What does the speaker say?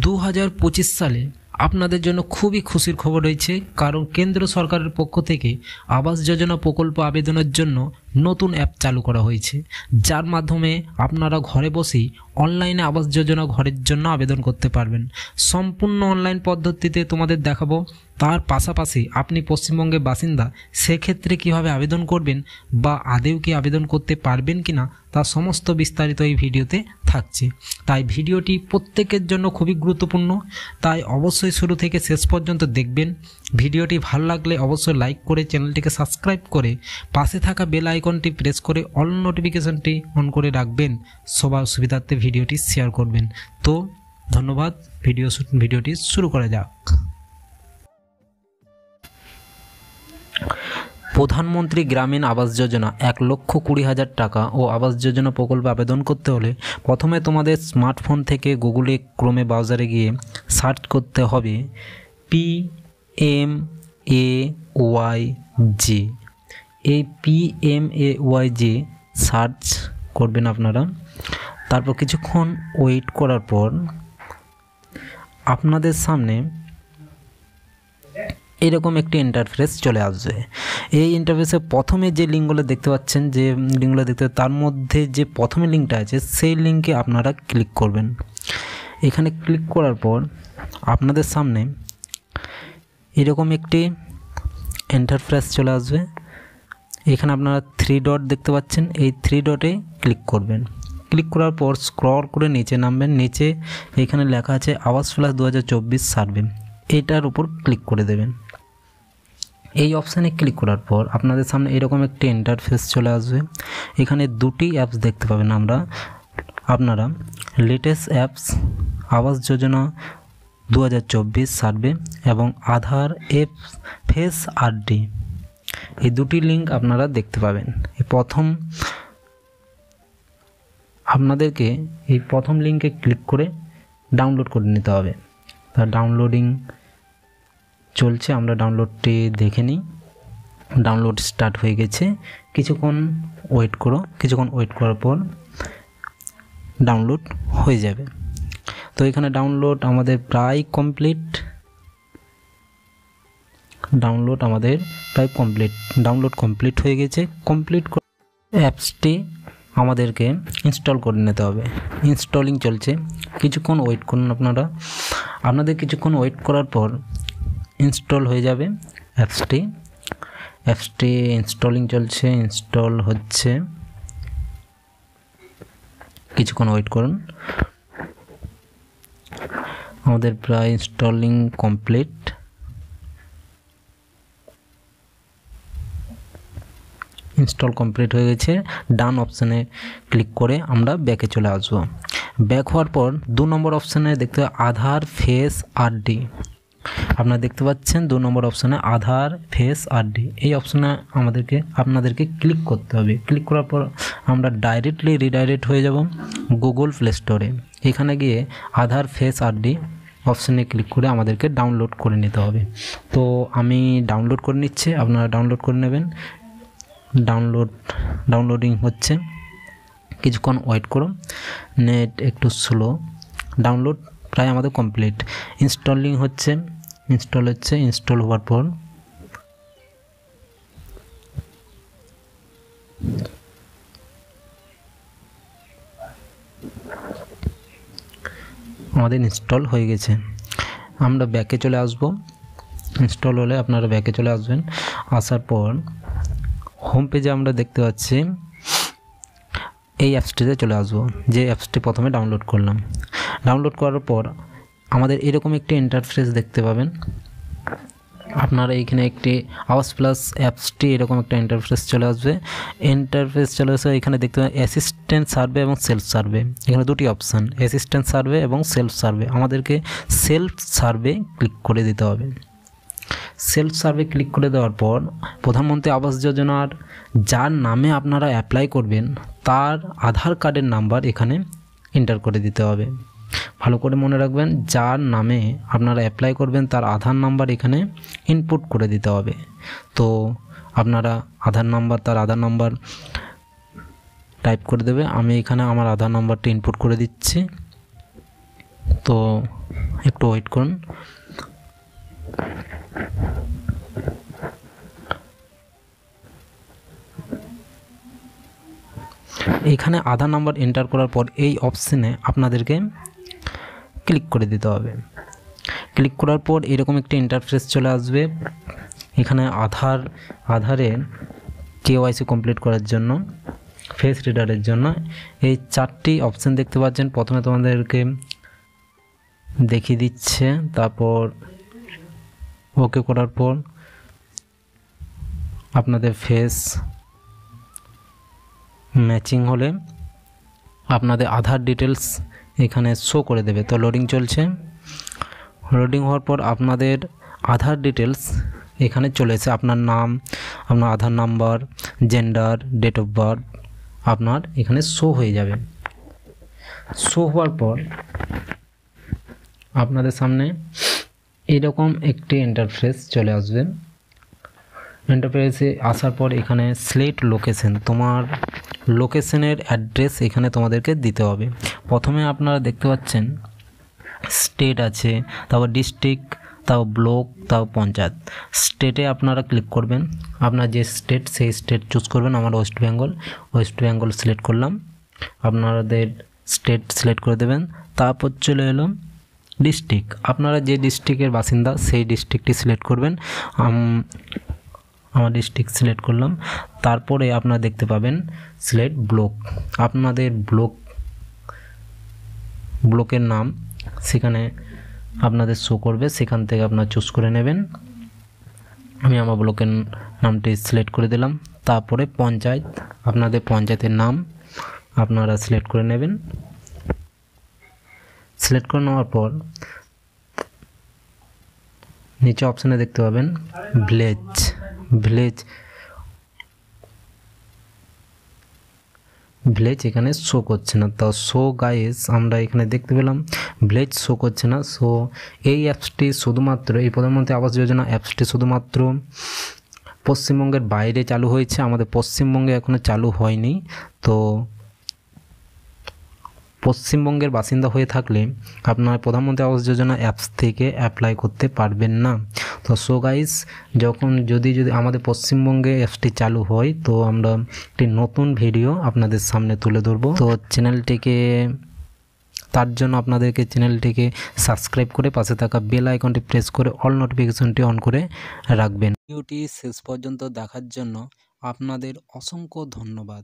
2025 সালে আপনাদের জন্য খুবই খুশির খবর রয়েছে, কারণ কেন্দ্র সরকারের পক্ষ থেকে আবাস যোজনা প্রকল্প আবেদনের জন্য নতুন অ্যাপ চালু করা হয়েছে, যার মাধ্যমে আপনারা ঘরে বসেই অনলাইনে আবাস যোজনা ঘরের জন্য আবেদন করতে পারবেন। সম্পূর্ণ অনলাইন পদ্ধতিতে তোমাদের দেখাবো। তার পাশাপাশি আপনি পশ্চিমবঙ্গের বাসিন্দা, সেক্ষেত্রে কিভাবে আবেদন করবেন বা আদেও কি আবেদন করতে পারবেন কিনা তার সমস্ত বিস্তারিত এই ভিডিওতে থাকছে। তাই ভিডিওটি প্রত্যেকের জন্য খুবই গুরুত্বপূর্ণ, তাই অবশ্যই শুরু থেকে শেষ পর্যন্ত দেখবেন। ভিডিওটি ভালো লাগলে অবশ্যই লাইক করে চ্যানেলটিকে সাবস্ক্রাইব করে পাশে থাকা বেল আইকনটি প্রেস করে অল নোটিফিকেশনটি অন করে রাখবেন। সবার সুবিধার্থে ভিডিওটি শেয়ার করবেন। তো ধন্যবাদ, ভিডিওটি শুরু করা যাক। প্রধানমন্ত্রী গ্রামীণ আবাস যোজনা 1,20,000 টাকা ও আবাস যোজনা প্রকল্পে আবেদন করতে হলে প্রথমে তোমাদের স্মার্টফোন থেকে গুগলে ক্রোমে ব্রাউজারে গিয়ে সার্চ করতে হবে PMAYJ। এই PMAYJ সার্চ করবেন আপনারা। তারপর কিছুক্ষণ ওয়েট করার পর আপনাদের সামনে এরকম একটি ইন্টারফেস চলে আসবে। এই ইন্টারফেসে প্রথমে যে লিঙ্কগুলো দেখতে পাচ্ছেন, তার মধ্যে যে প্রথমে লিঙ্কটা আছে সেই লিঙ্কে আপনারা ক্লিক করবেন। এখানে ক্লিক করার পর আপনাদের সামনে এরকম একটি ইন্টারফেস চলে আসবে। এখানে আপনারা 3 ডট দেখতে পাচ্ছেন, এই 3 ডটে ক্লিক করবেন। ক্লিক করার পর স্ক্রল করে নিচে নামবেন। নিচে এখানে লেখা আছে আবাস প্লাস 2024 সার্ভে, এটার উপর ক্লিক করে দেবেন। এই অপশানে ক্লিক করার পর আপনাদের সামনে এরকম একটি ইন্টারফেস চলে আসবে। এখানে দুটি অ্যাপস দেখতে পাবেন আপনারা latest apps Awas Yojana 2024 survey এবং আধার ফেস আরডি, এই দুটি লিঙ্ক আপনারা দেখতে পাবেন। আপনাদেরকে এই প্রথম লিঙ্কে ক্লিক করে ডাউনলোড করে নিতে হবে। তার ডাউনলোডিং চলছে, আমরা ডাউনলোডটি দেখে নিই। ডাউনলোড স্টার্ট হয়ে গেছে, কিছুক্ষণ ওয়েট করার পর ডাউনলোড হয়ে যাবে। তো এখানে ডাউনলোড আমাদের প্রায় কমপ্লিট। ডাউনলোড কমপ্লিট হয়ে গেছে। অ্যাপসটি আমাদেরকে ইনস্টল করে নিতে হবে। ইনস্টলিং চলছে, কিছুক্ষণ ওয়েট করুন আপনাদের কিছুক্ষণ ওয়েট করার পর ইনস্টল হয়ে যাবে অ্যাপসটি ইনস্টলিং চলছে, ইনস্টল হচ্ছে, কিছুক্ষণ ওয়েট করুন। আমাদের প্রায় ইনস্টলিং কমপ্লিট। ইনস্টল কমপ্লিট হয়ে গেছে। ডান অপশানে ক্লিক করে আমরা ব্যাকে চলে আসবো। ব্যাক হওয়ার পর 2 নম্বর অপশানে দেখতে আধার ফেস আরডি, আপনারা দেখতে পাচ্ছেন 2 নম্বর অপশানে আধার ফেস আরডি। এই অপশানে আপনাদেরকে ক্লিক করতে হবে। ক্লিক করার পর আমরা রিডাইরেক্ট হয়ে যাব গুগল প্লে স্টোরে। এখানে গিয়ে আধার ফেস আরডি অপশানে ক্লিক করে আমাদেরকে ডাউনলোড করে নিতে হবে। তো আমি ডাউনলোড করে নিচ্ছি, আপনারা ডাউনলোড করে নেবেন। ডাউনলোডিং হচ্ছে, কিছুক্ষণ ওয়েট করুন, নেট একটু স্লো। ডাউনলোড প্রায় আমাদের কমপ্লিট। ইনস্টল হওয়ার পর আমাদের ইনস্টল হয়ে গেছে। আমরা ব্যাকে চলে আসব। ইনস্টল হলে আপনারা ব্যাকে চলে আসবেন। আসার পর হোম পেজে আমরা দেখতে পাচ্ছি এই অ্যাপসটিতে চলে আসবো, যে অ্যাপসটি প্রথমে ডাউনলোড করলাম। ডাউনলোড করার পর আমাদের এরকম একটি ইন্টারফেস দেখতে পাবেন। আপনারা এইখানে একটি আবাস প্লাস অ্যাপসটি এরকম একটা ইন্টারফেস চলে আসবে। এখানে দেখতে পাবেন অ্যাসিস্ট্যান্ট সার্ভে এবং সেলফ সার্ভে। এখানে দুটি অপশান, অ্যাসিস্ট্যান্ট সার্ভে এবং সেলফ সার্ভে। আমাদেরকে সেলফ সার্ভে ক্লিক করে দিতে হবে। সেলফ সার্ভে ক্লিক করে দেওয়ার পর প্রধানমন্ত্রী আবাস যোজনার যার নামে আপনারা অ্যাপ্লাই করবেন তার আধার কার্ডের নাম্বার এখানে এন্টার করে দিতে হবে। ভালো করে মনে রাখবেন, যার নামে আপনারা অ্যাপ্লাই করবেন তার আধার নাম্বার এখানে ইনপুট করে দিতে হবে। তো আপনারা তার আধার নাম্বার টাইপ করে দেবে। আমি এখানে আমার আধার নাম্বারটি ইনপুট করে দিচ্ছি। তো একটু ওয়েট করুন। এখানে আধার নাম্বার এন্টার করার পর এই অপশানে আপনাদেরকে ক্লিক করে দিতে হবে। ক্লিক করার পর এরকম একটি ইন্টারফেস চলে আসবে। এখানে আধারের কেওয়াইসি কমপ্লিট করার জন্য, ফেস রিডারের জন্য এই 4টি অপশান দেখতে পাচ্ছেন। প্রথমে তোমাদেরকে দেখিয়ে দিচ্ছে, তারপর ওকে করার পর আপনাদের ফেস ম্যাচিং হলে আপনাদের আধার ডিটেলস এখানে শো করে দেবে। তো লোডিং চলছে। লোডিং হওয়ার পর আপনাদের আধার ডিটেলস এখানে চলে এসে আপনার নাম, আপনার Aadhaar number, gender, date of birth আপনার এখানে শো হয়ে যাবে। শো হওয়ার পর আপনাদের সামনে এরকম একটি ইন্টারফেস চলে আসবে। ইন্টারফেসে আসার পর এখানে সিলেক্ট লোকেশন, তোমার লোকেশনের অ্যাড্রেস এখানে তোমাদেরকে দিতে হবে। প্রথমে আপনারা দেখতে পাচ্ছেন স্টেট আছে, তারপর ডিস্ট্রিক্ট, তারপর ব্লক, তারপর পঞ্চায়েত। স্টেটে আপনারা ক্লিক করবেন, আপনার যে স্টেট সেই স্টেট চুজ করবেন। আমার ওয়েস্ট বেঙ্গল সিলেক্ট করলাম। আপনাদের স্টেট সিলেক্ট করে দেবেন। তারপর চলে এলাম ডিস্ট্রিক্ট, আপনারা যে ডিস্ট্রিক্টের বাসিন্দা সেই ডিস্ট্রিক্টটি সিলেক্ট করবেন। আমার ডিস্ট্রিক্ট সিলেক্ট করলাম। তারপরে আপনারা দেখতে পাবেন সিলেক্ট ব্লক, আপনাদের ব্লকের নাম সেখানে আপনাদের শো করবে, সেখান থেকে আপনারা চুজ করে নেবেন। আমি আমার ব্লকের নামটি সিলেক্ট করে দিলাম। তারপরে পঞ্চায়েত, আপনাদের পঞ্চায়েতের নাম আপনারা সিলেক্ট করে নেবেন। সিলেক্ট করে নেওয়ার পর নিচে অপশানে দেখতে পাবেন ভিলেজ এখানে শো করছে না। তো শো গাইস আমরা এখানে দেখতে পেলাম ভিলেজ শো করছে না। সো এই অ্যাপসটি শুধুমাত্র, এই প্রধানমন্ত্রী আবাস যোজনা অ্যাপসটি শুধুমাত্র পশ্চিমবঙ্গের বাইরে চালু হয়েছে, আমাদের পশ্চিমবঙ্গে এখনও চালু হয়নি। তো পশ্চিমবঙ্গের বাসিন্দা হয়ে থাকলে আপনার প্রধানমন্ত্রী আবাস যোজনা অ্যাপস থেকে অ্যাপ্লাই করতে পারবেন না। তো সো গাইস যদি আমাদের পশ্চিমবঙ্গে অ্যাপসটি চালু হয় তো আমরা একটি নতুন ভিডিও আপনাদের সামনে তুলে ধরবো। তো তার জন্য আপনাদেরকে চ্যানেলটিকে সাবস্ক্রাইব করে পাশে থাকা বেল আইকনটি প্রেস করে অল নোটিফিকেশনটি অন করে রাখবেন। ভিডিওটি শেষ পর্যন্ত দেখার জন্য আপনাদের অসংখ্য ধন্যবাদ।